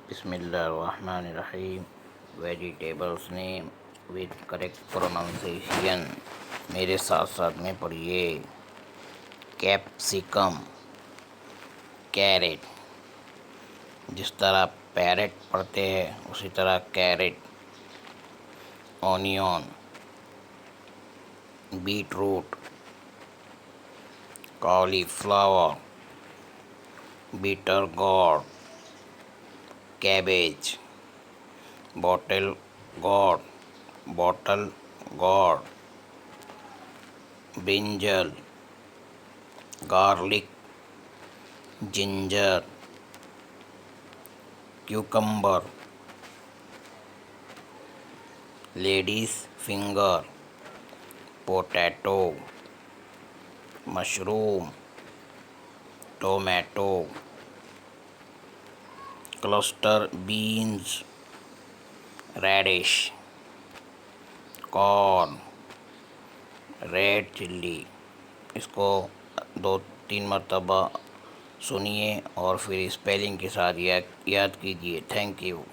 बिस्मिल्लाहिर्रहमानिर्रहीम। Vegetables name with correct pronunciation. मेरे साथ साथ में पढ़िए। Capsicum, carrot. जिस तरह पैरेट पढ़ते हैं उसी तरह carrot. Onion, beetroot, cauliflower, bitter gourd, cabbage, bottle gourd, brinjal, garlic, ginger, cucumber, ladies finger, potato, mushroom, tomato, cluster beans, radish, corn, red chilli. इसको 2-3 मरतबा सुनिए और फिर स्पेलिंग के साथ याद कीजिए। Thank you.